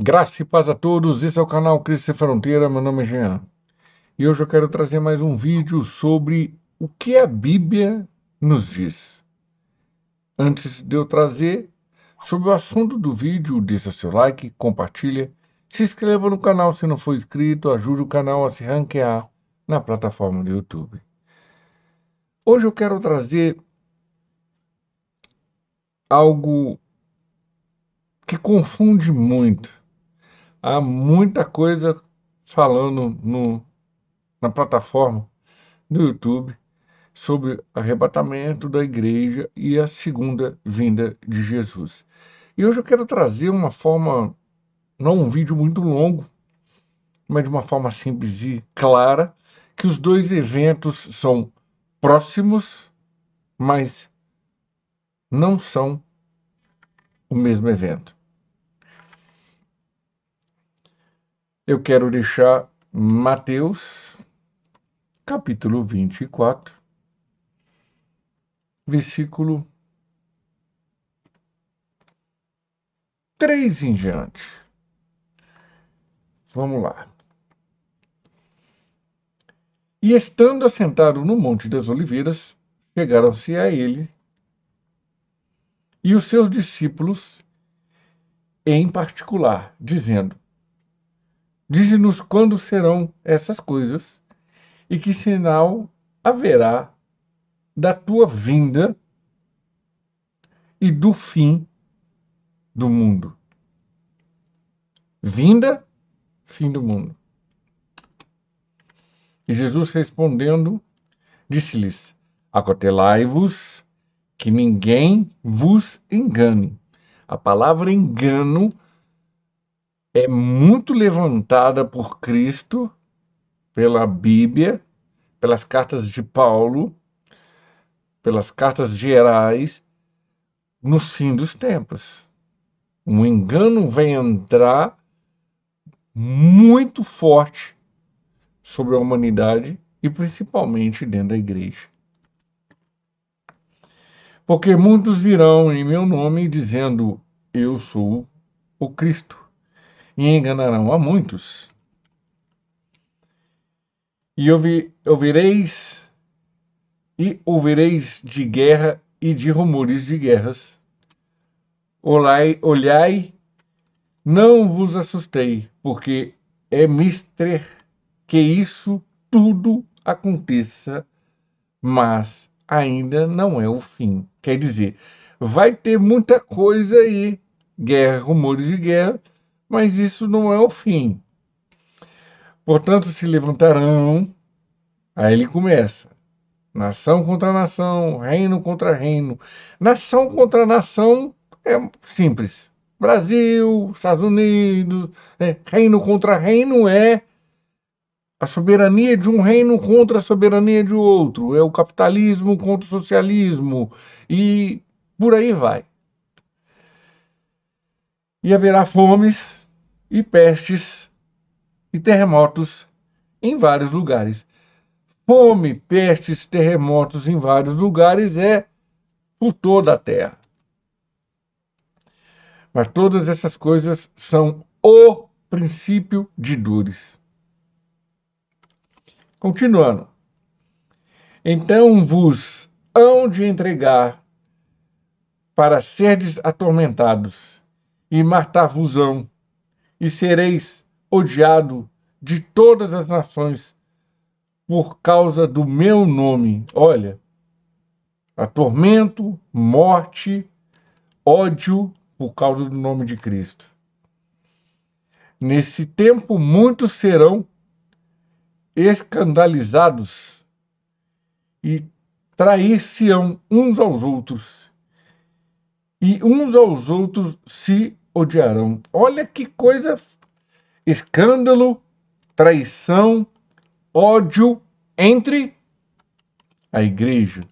Graça e paz a todos, esse é o canal Cristo Sem Fronteira, meu nome é Jean. E hoje eu quero trazer mais um vídeo sobre o que a Bíblia nos diz. Antes de eu trazer sobre o assunto do vídeo, deixa seu like, compartilha, se inscreva no canal se não for inscrito, ajude o canal a se ranquear na plataforma do YouTube. Hoje eu quero trazer algo que confunde muito. Há muita coisa falando na plataforma do YouTube sobre arrebatamento da igreja e a segunda vinda de Jesus. E hoje eu quero trazer uma forma, não um vídeo muito longo, mas de uma forma simples e clara, que os dois eventos são próximos, mas não são o mesmo evento. Eu quero deixar Mateus, capítulo 24, versículo 3 em diante. Vamos lá. E estando assentado no Monte das Oliveiras, chegaram-se a ele e os seus discípulos em particular, dizendo: Dize-nos quando serão essas coisas e que sinal haverá da tua vinda e do fim do mundo. Vinda, fim do mundo. E Jesus respondendo, disse-lhes: Acautelai-vos que ninguém vos engane. A palavra engano é muito levantada por Cristo, pela Bíblia, pelas cartas de Paulo, pelas cartas gerais, no fim dos tempos. Um engano vai entrar muito forte sobre a humanidade e principalmente dentro da igreja. Porque muitos virão em meu nome dizendo: Eu sou o Cristo, e enganarão a muitos. E ouvireis de guerra e de rumores de guerras. Olhai, não vos assustei, porque é mister que isso tudo aconteça, mas ainda não é o fim. Quer dizer, vai ter muita coisa aí, guerra, rumores de guerra, mas isso não é o fim. Portanto, se levantarão, aí ele começa. Nação contra nação, reino contra reino. Nação contra nação é simples. Brasil, Estados Unidos, reino contra reino é a soberania de um reino contra a soberania de outro. É o capitalismo contra o socialismo. E por aí vai. E haverá fomes e pestes e terremotos em vários lugares. Fome, pestes, terremotos em vários lugares é por toda a terra. Mas todas essas coisas são o princípio de dores. Continuando. Então vos hão de entregar para serdes atormentados, e matar-vos-ão, e sereis odiado de todas as nações por causa do meu nome. Olha, atormento, morte, ódio por causa do nome de Cristo. Nesse tempo, muitos serão escandalizados e trair-se-ão uns aos outros, e uns aos outros se odiarão. Olha que coisa! Escândalo, traição, ódio entre a igreja.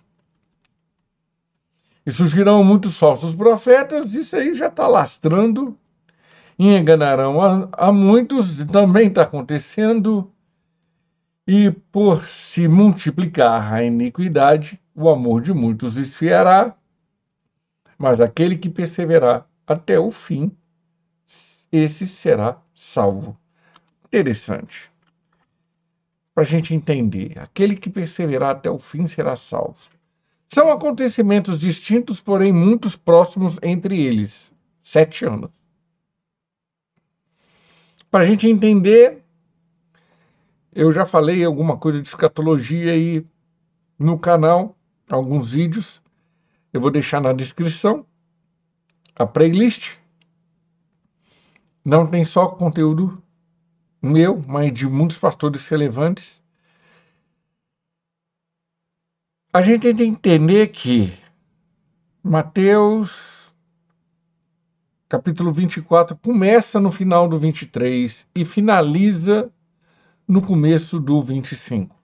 E surgirão muitos falsos profetas, isso aí já está lastrando, e enganarão a muitos, também está acontecendo. E por se multiplicar a iniquidade, o amor de muitos esfriará, mas aquele que perseverar até o fim esse será salvo. Interessante. Para a gente entender, aquele que perseverar até o fim será salvo. São acontecimentos distintos, porém muito próximos entre eles. 7 anos. Para a gente entender, eu já falei alguma coisa de escatologia aí no canal, alguns vídeos. Eu vou deixar na descrição a playlist. Não tem só conteúdo meu, mas de muitos pastores relevantes. A gente tem que entender que Mateus, capítulo 24, começa no final do 23 e finaliza no começo do 25.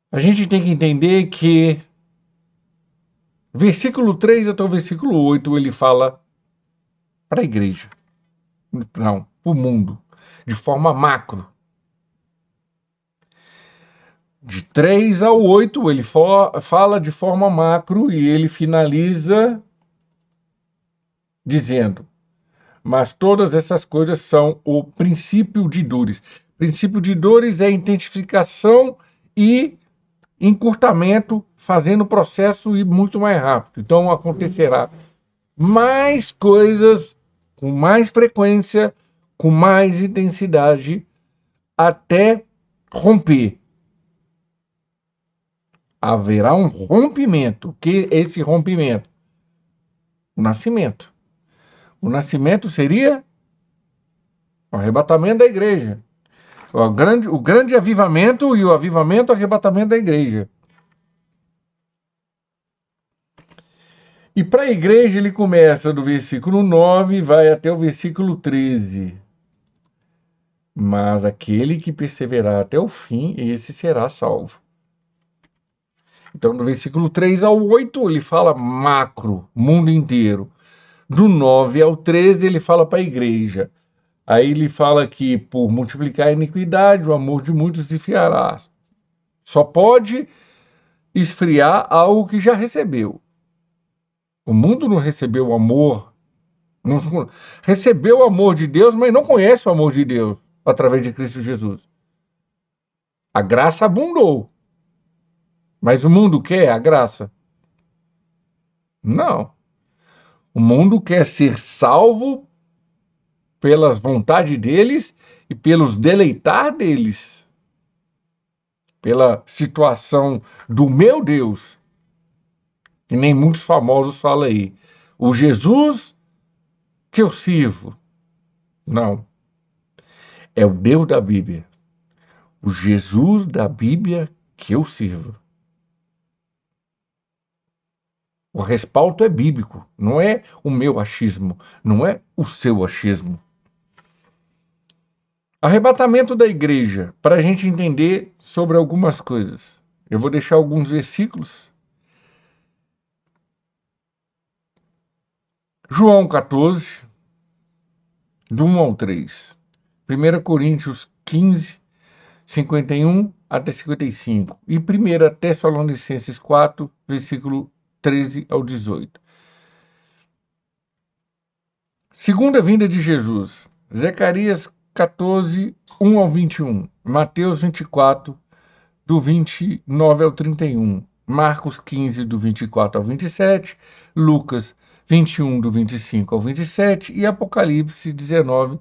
A gente tem que entender que versículo 3 até o versículo 8 ele fala para a igreja. Não, para o mundo, de forma macro. De 3 ao 8 ele fala de forma macro e ele finaliza dizendo: mas todas essas coisas são o princípio de dores. Princípio de dores é intensificação e encurtamento, fazendo o processo ir muito mais rápido. Então acontecerá mais coisas com mais frequência, com mais intensidade, até romper. Haverá um rompimento. Que esse rompimento? O nascimento. O nascimento seria o arrebatamento da igreja. O grande avivamento e o avivamento, arrebatamento da igreja. E para a igreja ele começa do versículo 9 e vai até o versículo 13. Mas aquele que perseverar até o fim, esse será salvo. Então, do versículo 3 ao 8, ele fala macro, mundo inteiro. Do 9 ao 13, ele fala para a igreja. Aí ele fala que por multiplicar a iniquidade, o amor de muitos se esfriará. Só pode esfriar algo que já recebeu. O mundo não recebeu o amor, não recebeu o amor de Deus, mas não conhece o amor de Deus através de Cristo Jesus. A graça abundou. Mas o mundo quer a graça? Não. O mundo quer ser salvo pelas vontades deles e pelos deleitar deles. Pela situação do meu Deus. Que nem muitos famosos falam aí. O Jesus que eu sirvo. Não. É o Deus da Bíblia. O Jesus da Bíblia que eu sirvo. O respaldo é bíblico, não é o meu achismo, não é o seu achismo. Arrebatamento da igreja, para a gente entender sobre algumas coisas. Eu vou deixar alguns versículos. João 14, do 1 ao 3. 1 Coríntios 15, 51 até 55. E 1 Tessalonicenses 4, versículo 13 ao 18. Segunda vinda de Jesus. Zacarias 14, 1 ao 21. Mateus 24, do 29 ao 31. Marcos 15, do 24 ao 27. Lucas 21, do 25 ao 27. E Apocalipse 19,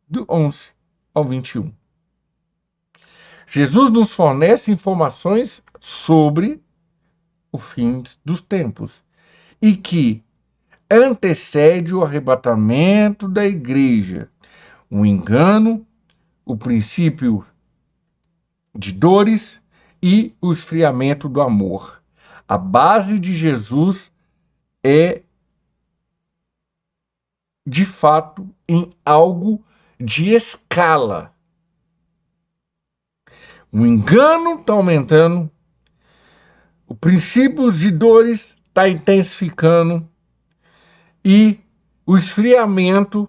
do 11 ao 21. Jesus nos fornece informações sobre o fim dos tempos e que antecede o arrebatamento da igreja, o engano, o princípio de dores e o esfriamento do amor. A base de Jesus é, de fato, em algo de escala. O engano está aumentando, o princípio de dores está intensificando e o esfriamento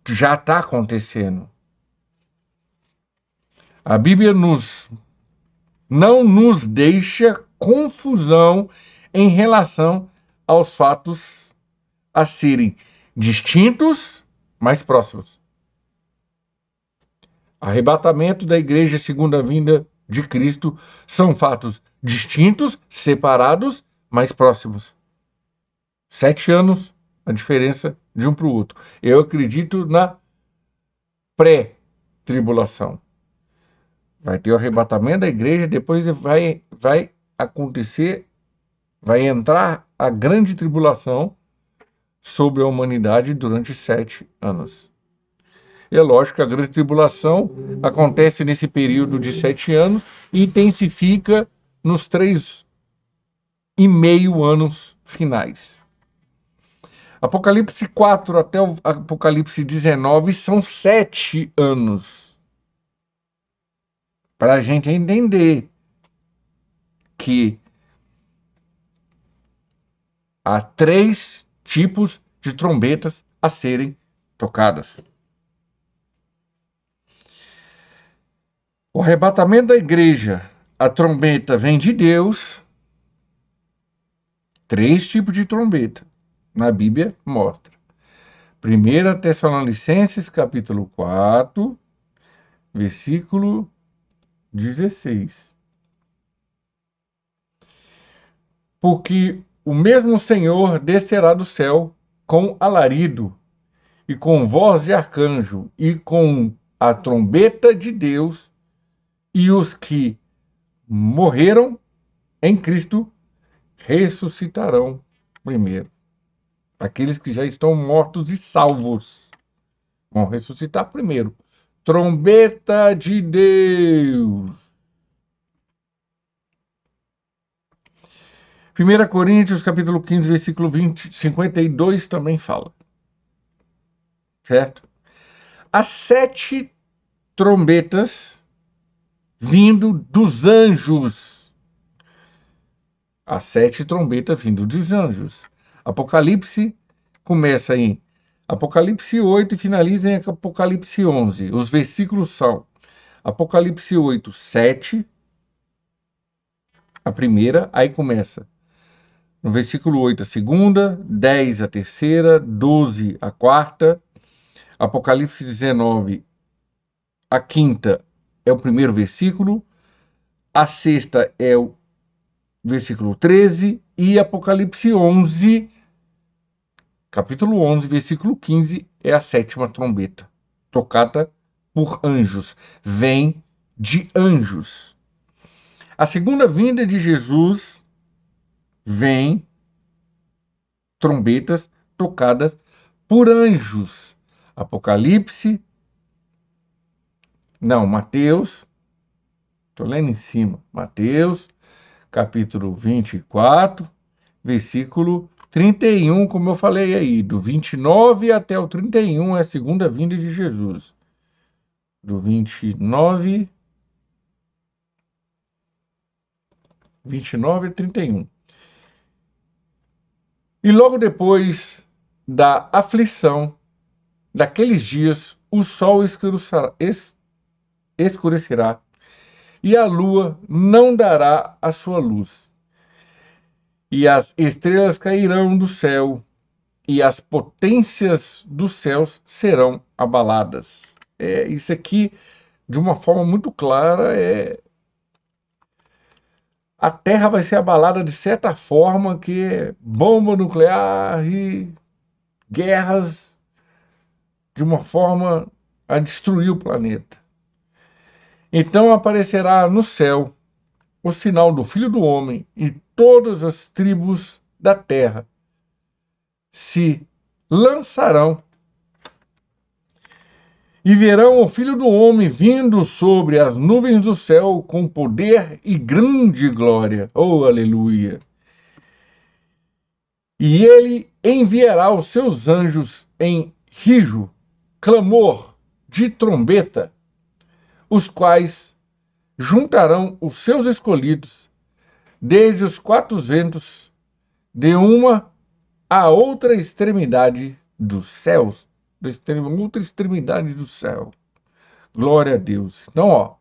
já está acontecendo. A Bíblia não nos deixa confusão em relação aos fatos a serem distintos, mas próximos. Arrebatamento da igreja e segunda vinda de Cristo são fatos distintos, separados, mas próximos. 7 anos a diferença de um para o outro. Eu acredito na pré-tribulação. Vai ter o arrebatamento da igreja, depois vai acontecer, vai entrar a grande tribulação sobre a humanidade durante 7 anos. E é lógico que a grande tribulação acontece nesse período de 7 anos e intensifica nos 3,5 anos finais. Apocalipse 4 até o Apocalipse 19 são 7 anos. Para a gente entender que há 3 tipos de trombetas a serem tocadas. O arrebatamento da igreja, a trombeta vem de Deus. 3 tipos de trombeta. Na Bíblia mostra. 1 Tessalonicenses, capítulo 4, versículo 16. Porque o mesmo Senhor descerá do céu com alarido, e com voz de arcanjo, e com a trombeta de Deus, e os que morreram em Cristo ressuscitarão primeiro. Aqueles que já estão mortos e salvos vão ressuscitar primeiro. Trombeta de Deus. 1 Coríntios, capítulo 15, versículo 52 também fala. Certo? As 7 trombetas vindo dos anjos. As 7 trombetas vindo dos anjos. Apocalipse começa em Apocalipse 8 e finaliza em Apocalipse 11. Os versículos são Apocalipse 8, 7, a primeira, aí começa no versículo 8 a segunda, 10 a terceira, 12 a quarta, Apocalipse 19, a quinta é o primeiro versículo, a sexta é o versículo 13 e Apocalipse 11, capítulo 11, versículo 15, é a 7ª trombeta, tocada por anjos, vem de anjos. A segunda vinda de Jesus vem trombetas tocadas por anjos. Mateus, estou lendo em cima, Mateus, capítulo 24, versículo 31, como eu falei aí, do 29 até o 31 é a segunda vinda de Jesus. Do 29 a 31. E logo depois da aflição daqueles dias, o sol escurecerá e a lua não dará a sua luz. E as estrelas cairão do céu e as potências dos céus serão abaladas. Isso aqui, de uma forma muito clara, a Terra vai ser abalada de certa forma, que é bomba nuclear e guerras, de uma forma a destruir o planeta. Então aparecerá no céu o sinal do Filho do Homem, e todas as tribos da terra se lançarão e verão o Filho do Homem vindo sobre as nuvens do céu com poder e grande glória. Oh, aleluia! E ele enviará os seus anjos em rijo, clamor de trombeta, os quais juntarão os seus escolhidos desde os 4 ventos, de uma à outra extremidade dos céus, outra extremidade do céu. Glória a Deus. Então,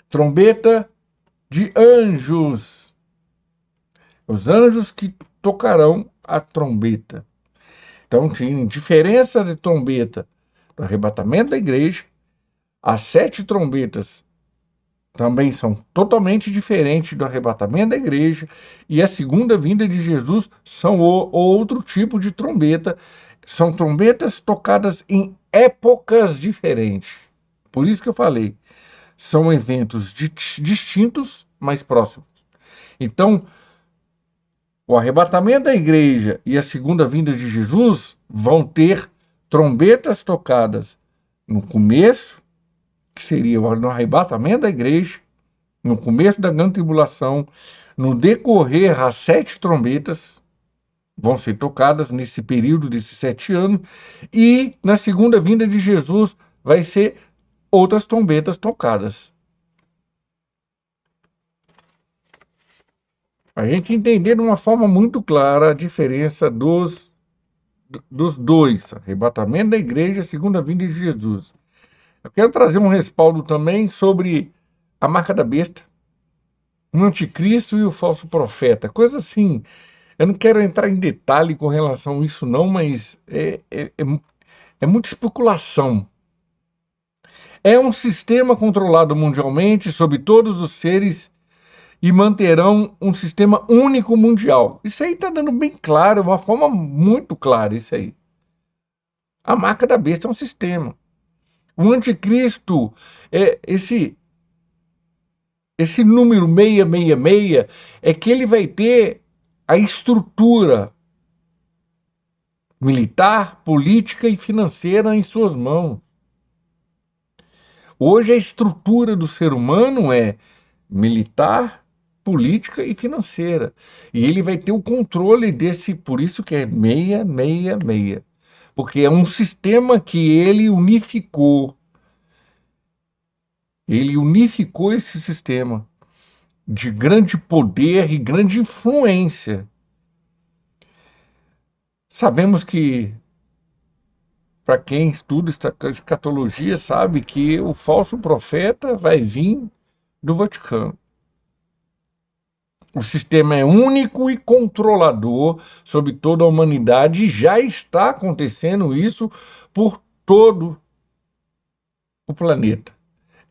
trombeta de anjos. Os anjos que tocarão a trombeta. Então, tinha diferença de trombeta do arrebatamento da igreja. As 7 trombetas também são totalmente diferentes do arrebatamento da igreja, e a segunda vinda de Jesus são outro tipo de trombeta. São trombetas tocadas em épocas diferentes. Por isso que eu falei, são eventos distintos, mas próximos. Então, o arrebatamento da igreja e a segunda vinda de Jesus vão ter trombetas tocadas no começo, que seria no arrebatamento da igreja, no começo da grande tribulação, no decorrer, as 7 trombetas vão ser tocadas nesse período desses 7 anos, e na segunda vinda de Jesus vai ser outras trombetas tocadas. A gente entender de uma forma muito clara a diferença dos dois, arrebatamento da igreja e a segunda vinda de Jesus. Eu quero trazer um respaldo também sobre a marca da besta, o anticristo e o falso profeta. Coisa assim, eu não quero entrar em detalhe com relação a isso não, mas é muita especulação. É um sistema controlado mundialmente sobre todos os seres e manterão um sistema único mundial. Isso aí está dando bem claro, uma forma muito clara isso aí. A marca da besta é um sistema. O anticristo, esse número 666, é que ele vai ter a estrutura militar, política e financeira em suas mãos. Hoje a estrutura do ser humano é militar, política e financeira. E ele vai ter o controle desse, por isso que é 666. Porque é um sistema que ele unificou. Ele unificou esse sistema de grande poder e grande influência. Sabemos que, para quem estuda escatologia, sabe que o falso profeta vai vir do Vaticano. O sistema é único e controlador sobre toda a humanidade, e já está acontecendo isso por todo o planeta.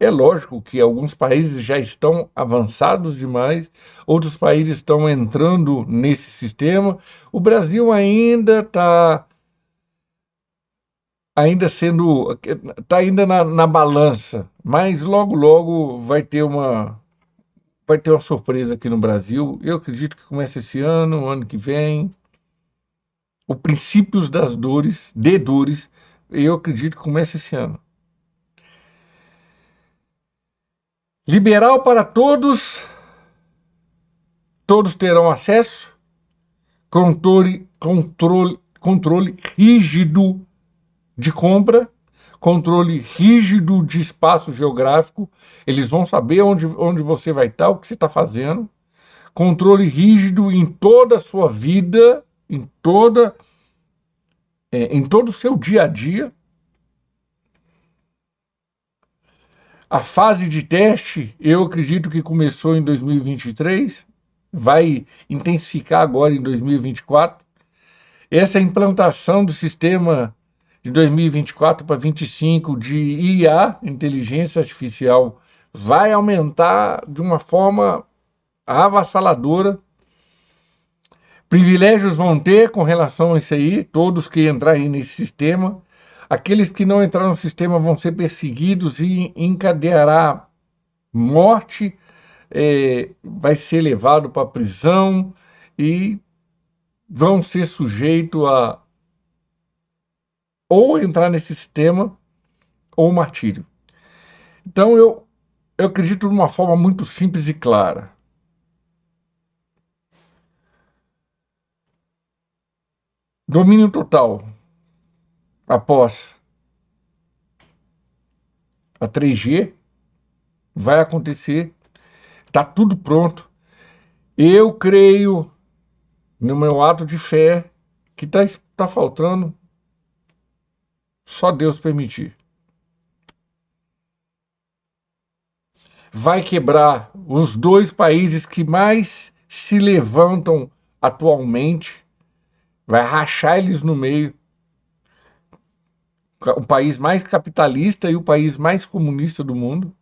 É lógico que alguns países já estão avançados demais, outros países estão entrando nesse sistema. O Brasil ainda está na balança, mas logo vai ter uma surpresa aqui no Brasil. Eu acredito que comece esse ano, o ano que vem. O Princípios das Dores, eu acredito que comece esse ano. Liberal para todos terão acesso, controle rígido de compra, controle rígido de espaço geográfico, eles vão saber onde você vai estar, o que você está fazendo, controle rígido em toda a sua vida, em todo o seu dia a dia. A fase de teste, eu acredito que começou em 2023, vai intensificar agora em 2024. Essa implantação do sistema de 2024 para 2025 de IA, inteligência artificial, vai aumentar de uma forma avassaladora. Privilégios vão ter com relação a isso aí, todos que entrarem nesse sistema. Aqueles que não entraram no sistema vão ser perseguidos e encadeará morte, vai ser levado para a prisão e vão ser sujeitos a ou entrar nesse sistema ou martírio. Então eu acredito de uma forma muito simples e clara. Domínio total após a 3G vai acontecer, está tudo pronto. Eu creio no meu ato de fé que está faltando só Deus permitir. Vai quebrar os 2 países que mais se levantam atualmente, vai rachar eles no meio, o país mais capitalista e o país mais comunista do mundo,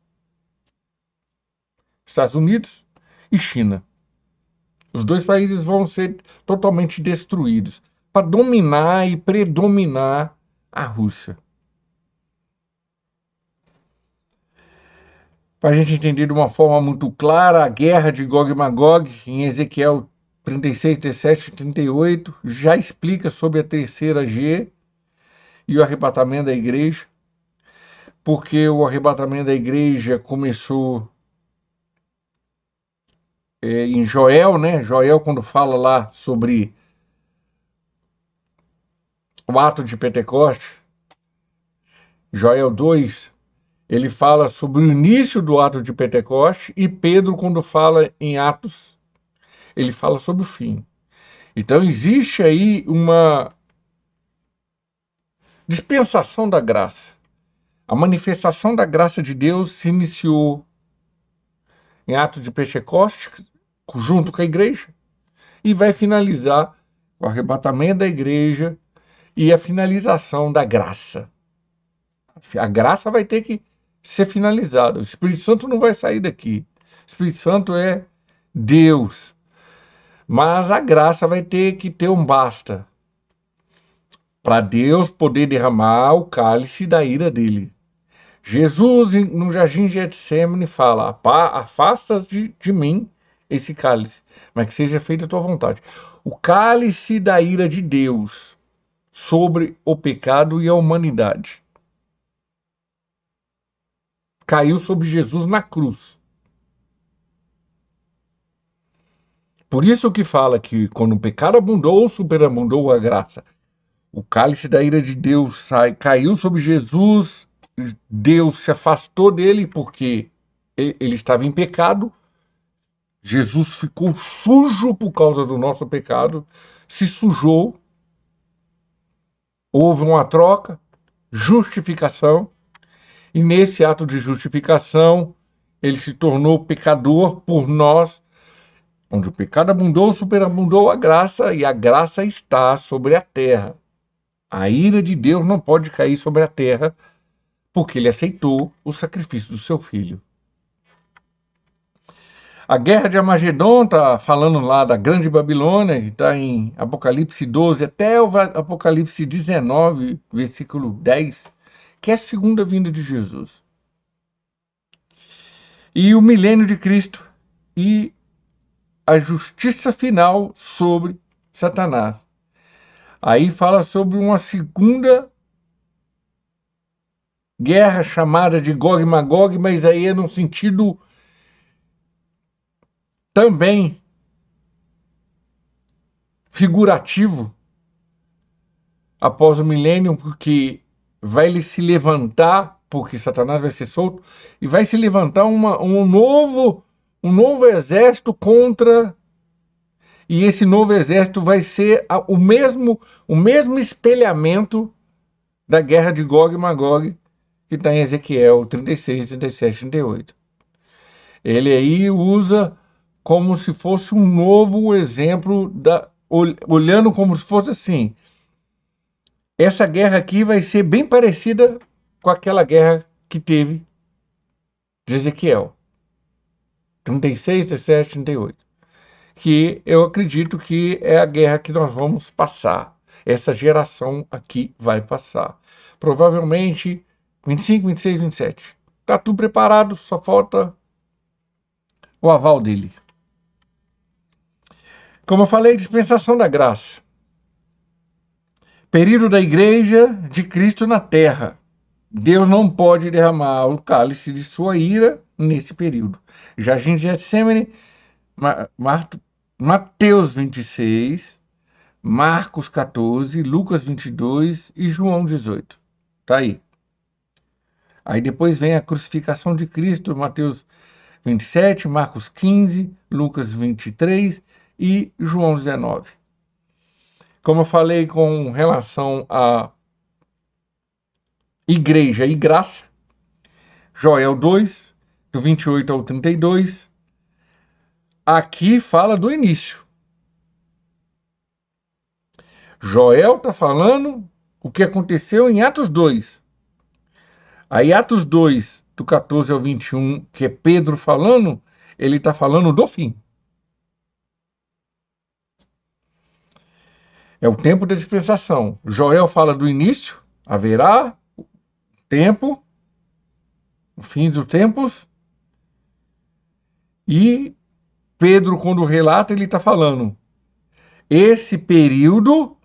Estados Unidos e China. Os dois países vão ser totalmente destruídos para dominar e predominar a Rússia. Para a gente entender de uma forma muito clara, a guerra de Gog e Magog, em Ezequiel 36, 17 e 38, já explica sobre a terceira G e o arrebatamento da igreja, porque o arrebatamento da igreja começou em Joel, né? Joel, quando fala lá sobre o ato de Pentecoste, Joel 2, ele fala sobre o início do ato de Pentecoste, e Pedro, quando fala em Atos, ele fala sobre o fim. Então existe aí uma dispensação da graça. A manifestação da graça de Deus se iniciou em ato de Pentecoste, junto com a igreja, e vai finalizar com o arrebatamento da igreja e a finalização da graça. A graça vai ter que ser finalizada. O Espírito Santo não vai sair daqui. O Espírito Santo é Deus. Mas a graça vai ter que ter um basta para Deus poder derramar o cálice da ira dele. Jesus, no jardim de Getsêmani, fala: afasta de mim esse cálice, mas que seja feita a tua vontade. O cálice da ira de Deus sobre o pecado e a humanidade caiu sobre Jesus na cruz. Por isso que fala que quando o pecado abundou, superabundou a graça. O cálice da ira de Deus caiu sobre Jesus, Deus se afastou dele porque ele estava em pecado. Jesus ficou sujo por causa do nosso pecado, se sujou, houve uma troca, justificação, e nesse ato de justificação, ele se tornou pecador por nós, onde o pecado abundou, superabundou a graça, e a graça está sobre a terra. A ira de Deus não pode cair sobre a terra, porque ele aceitou o sacrifício do seu filho. A guerra de Armagedon está falando lá da Grande Babilônia, que está em Apocalipse 12 até o Apocalipse 19, versículo 10, que é a segunda vinda de Jesus. E o milênio de Cristo e a justiça final sobre Satanás. Aí fala sobre uma segunda guerra chamada de Gog e Magog, mas aí é no sentido também figurativo após o milênio, porque vai se levantar, porque Satanás vai ser solto, e vai se levantar um novo exército contra, e esse novo exército vai ser o mesmo espelhamento da guerra de Gog e Magog, que está em Ezequiel 36, 37, 38. Ele aí usa como se fosse um novo exemplo, olhando como se fosse assim: essa guerra aqui vai ser bem parecida com aquela guerra que teve de Ezequiel 36, 17, 38. Que eu acredito que é a guerra que nós vamos passar. Essa geração aqui vai passar. Provavelmente 25, 26, 27. Está tudo preparado, só falta o aval dele. Como eu falei, dispensação da graça. Período da igreja de Cristo na terra. Deus não pode derramar o cálice de sua ira nesse período. Jardim de Getsêmani, Mateus 26, Marcos 14, Lucas 22 e João 18. Tá aí. Aí depois vem a crucificação de Cristo, Mateus 27, Marcos 15, Lucas 23 e João 19. Como eu falei com relação a igreja e graça, Joel 2, do 28 ao 32, aqui fala do início. Joel está falando o que aconteceu em Atos 2. Aí Atos 2, do 14 ao 21, que é Pedro falando, ele está falando do fim. É o tempo da dispensação. Joel fala do início, haverá tempo, o fim dos tempos, e Pedro, quando relata, ele está falando, esse período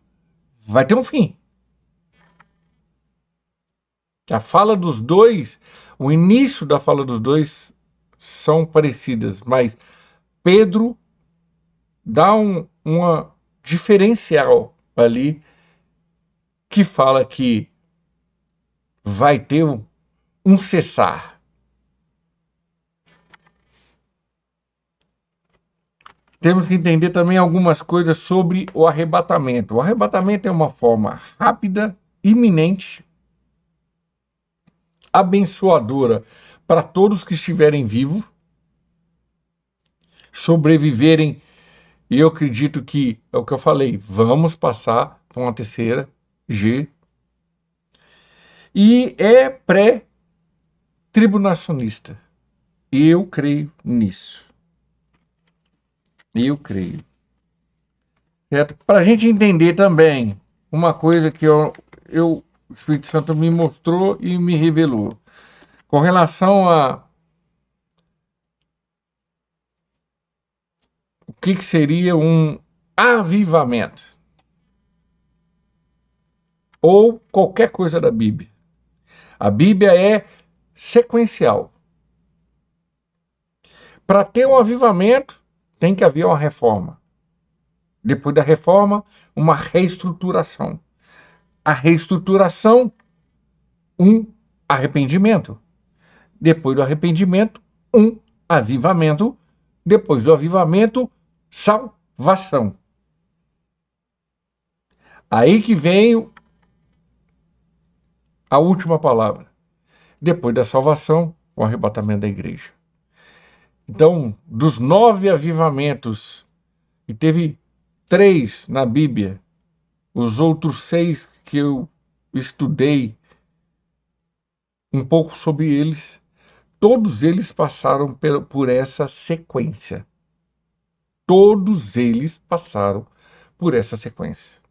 vai ter um fim. A fala dos dois, o início da fala dos dois são parecidas, mas Pedro dá uma diferencial ali que fala que vai ter um cessar. Temos que entender também algumas coisas sobre o arrebatamento. O arrebatamento é uma forma rápida, iminente, abençoadora para todos que estiverem vivos, sobreviverem. E eu acredito que, é o que eu falei, vamos passar para uma terceira G. E é pré-tribulacionista. Eu creio nisso. Eu creio. Certo? Para a gente entender também uma coisa que o Espírito Santo me mostrou e me revelou. Com relação a o que seria um avivamento. Ou qualquer coisa da Bíblia. A Bíblia é sequencial. Para ter um avivamento, tem que haver uma reforma. Depois da reforma, uma reestruturação. A reestruturação, um arrependimento. Depois do arrependimento, um avivamento. Depois do avivamento, salvação. Aí que vem a última palavra. Depois da salvação, o arrebatamento da igreja. Então, dos 9 avivamentos, e teve 3 na Bíblia, os outros 6 que eu estudei um pouco sobre eles, todos eles passaram por essa sequência. Todos eles passaram por essa sequência.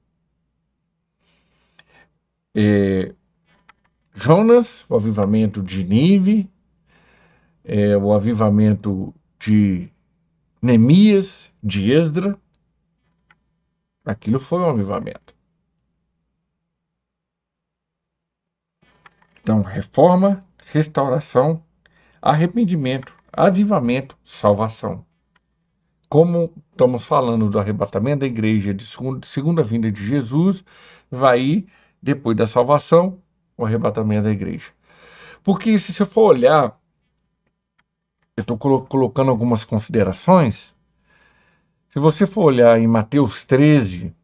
Jonas, o avivamento de Nínive, o avivamento de Neemias, de Esdra, aquilo foi um avivamento. Então, reforma, restauração, arrependimento, avivamento, salvação. Como estamos falando do arrebatamento da igreja, de segunda vinda de Jesus, vai ir, depois da salvação, o arrebatamento da igreja. Porque se você for olhar, eu estou colocando algumas considerações, se você for olhar em Mateus 13,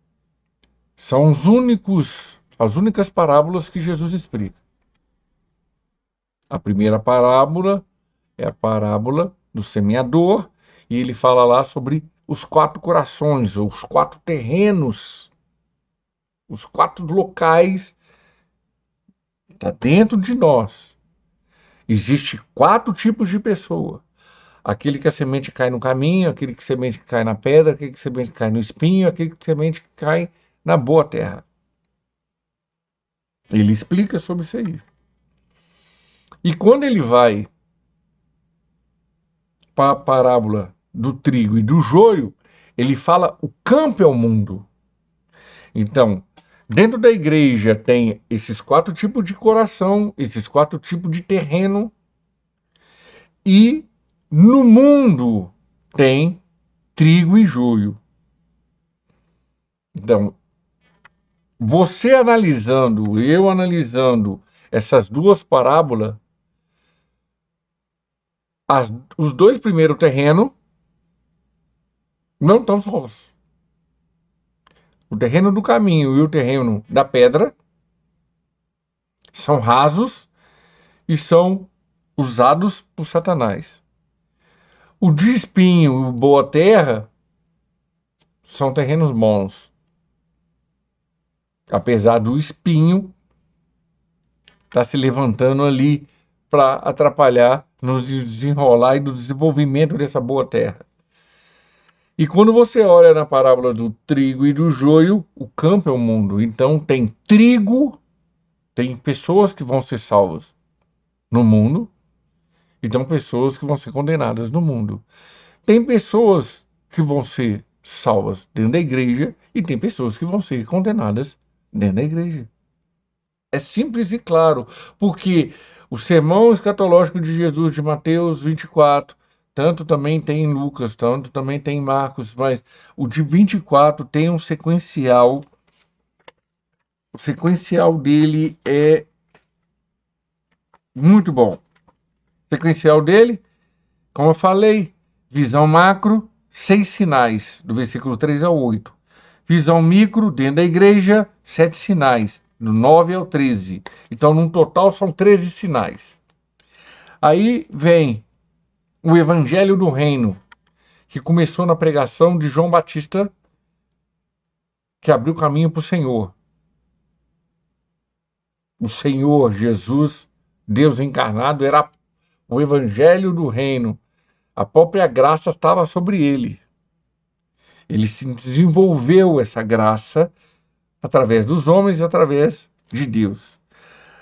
são as únicas parábolas que Jesus explica. A primeira parábola é a parábola do semeador, e ele fala lá sobre os 4 corações, ou os 4 terrenos, os 4 locais, está dentro de nós. Existem 4 tipos de pessoa. Aquele que a semente cai no caminho, aquele que a semente cai na pedra, aquele que a semente cai no espinho, aquele que a semente cai na boa terra. Ele explica sobre isso aí. E quando ele vai para a parábola do trigo e do joio, ele fala o campo é o mundo. Então, dentro da igreja tem esses 4 tipos de coração, esses 4 tipos de terreno, e no mundo tem trigo e joio. Então, você analisando, eu analisando essas 2 parábolas, os 2 primeiros terrenos não estão salvos. O terreno do caminho e o terreno da pedra são rasos e são usados por Satanás. O de espinho e boa terra são terrenos bons. apesar do espinho estar se levantando ali para atrapalhar no desenrolar e do desenvolvimento dessa boa terra. E quando você olha na parábola do trigo e do joio, o campo é o mundo. Então tem trigo, tem pessoas que vão ser salvas no mundo, e tem pessoas que vão ser condenadas no mundo. Tem pessoas que vão ser salvas dentro da igreja e tem pessoas que vão ser condenadas dentro da igreja. É simples e claro, porque o sermão escatológico de Jesus de Mateus 24, tanto também tem em Lucas, tanto também tem em Marcos, mas o de 24 tem um sequencial. O sequencial dele é muito bom. O sequencial dele, como eu falei, visão macro, 6 sinais, do versículo 3 ao 8. Visão micro, dentro da igreja, 7 sinais, do 9 ao 13. Então, num total, são 13 sinais. Aí vem o Evangelho do Reino, que começou na pregação de João Batista, que abriu caminho para o Senhor. O Senhor Jesus, Deus encarnado, era o Evangelho do Reino. A própria graça estava sobre ele. Ele se desenvolveu essa graça através dos homens e através de Deus.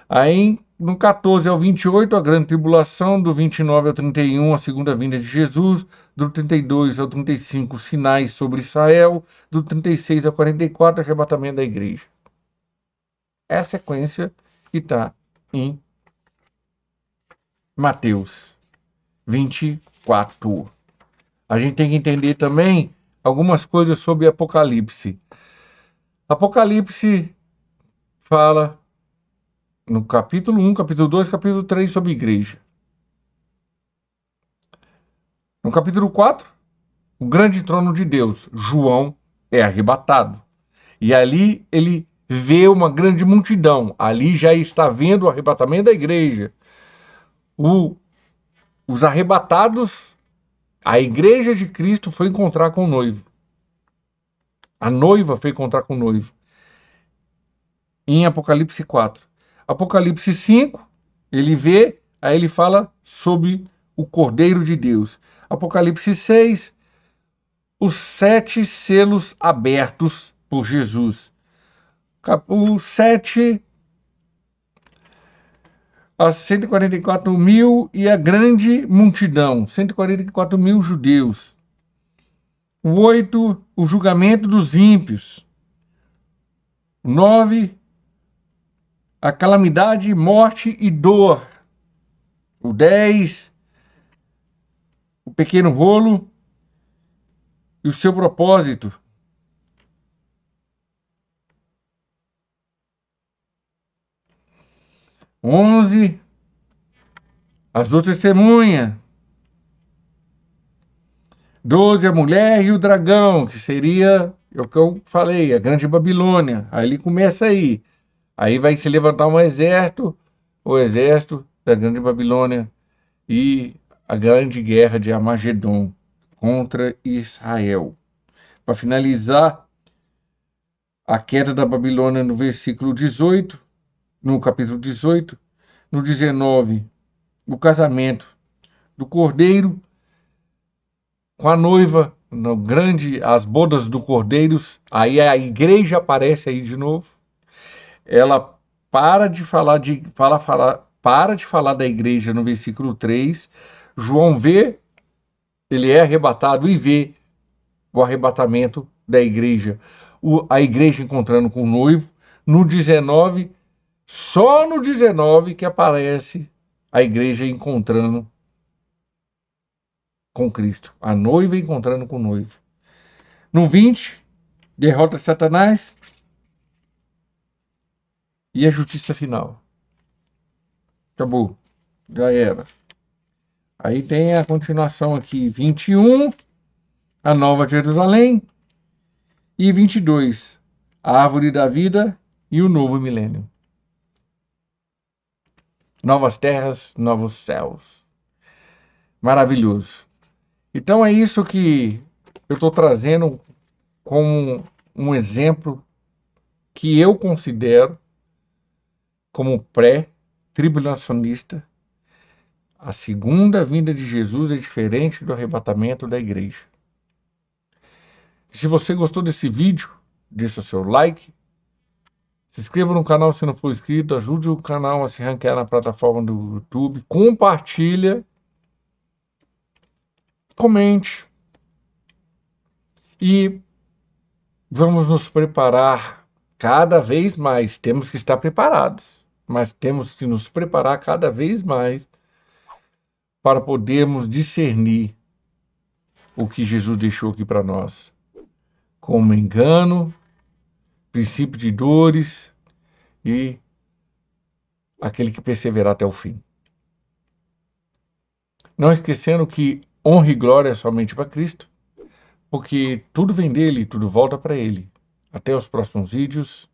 Aí, no 14 ao 28, a grande tribulação, do 29 ao 31, a segunda vinda de Jesus, do 32 ao 35, sinais sobre Israel, do 36 ao 44, arrebatamento da igreja. É a sequência que está em Mateus 24. A gente tem que entender também algumas coisas sobre Apocalipse. Apocalipse fala no capítulo 1, capítulo 2, capítulo 3 sobre igreja. No capítulo 4, o grande trono de Deus, João é arrebatado. E ali ele vê uma grande multidão. Ali já está vendo o arrebatamento da igreja. Os arrebatados, a igreja de Cristo foi encontrar com o noivo. A noiva foi encontrar com o noivo. Em Apocalipse 4. Apocalipse 5, ele vê, aí ele fala sobre o Cordeiro de Deus. Apocalipse 6, os 7 selos abertos por Jesus. O 7, as 144 mil e a grande multidão, 144 mil judeus. O 8, o julgamento dos ímpios. O 9, a calamidade, morte e dor. O 10, o pequeno rolo e o seu propósito. O 11, as duas testemunhas. 12, a mulher e o dragão, que seria o que eu falei, a grande Babilônia. Aí ele começa aí. Aí vai se levantar um exército, o exército da grande Babilônia e a grande guerra de Armagedon contra Israel. Para finalizar, a queda da Babilônia no versículo 18, no capítulo 18, no 19, o casamento do Cordeiro com a noiva, no grande, as bodas do Cordeiro. Aí a igreja aparece aí de novo. Ela para de falar para de falar da igreja no versículo 3. João vê, ele é arrebatado e vê o arrebatamento da igreja. A igreja encontrando com o noivo. No 19, só no 19 que aparece a igreja encontrando com Cristo. A noiva encontrando com o noivo. No 20, derrota Satanás e a justiça final. Acabou. Já era. Aí tem a continuação aqui. 21, a Nova Jerusalém. E 22, a Árvore da Vida e o Novo Milênio. Novas terras, novos céus. Maravilhoso. Então é isso que eu estou trazendo como um exemplo que eu considero como pré-tribulacionista, a segunda vinda de Jesus é diferente do arrebatamento da igreja. Se você gostou desse vídeo, deixa seu like, se inscreva no canal se não for inscrito, ajude o canal a se ranquear na plataforma do YouTube, compartilha, comente e vamos nos preparar cada vez mais. Temos que estar preparados, mas temos que nos preparar cada vez mais para podermos discernir o que Jesus deixou aqui para nós, como engano, princípio de dores e aquele que perseverar até o fim. Não esquecendo que honra e glória é somente para Cristo, porque tudo vem dele, tudo volta para ele. Até os próximos vídeos.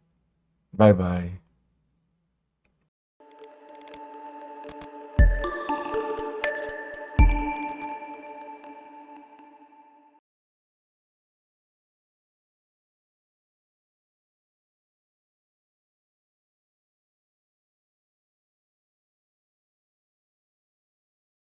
Bye, bye.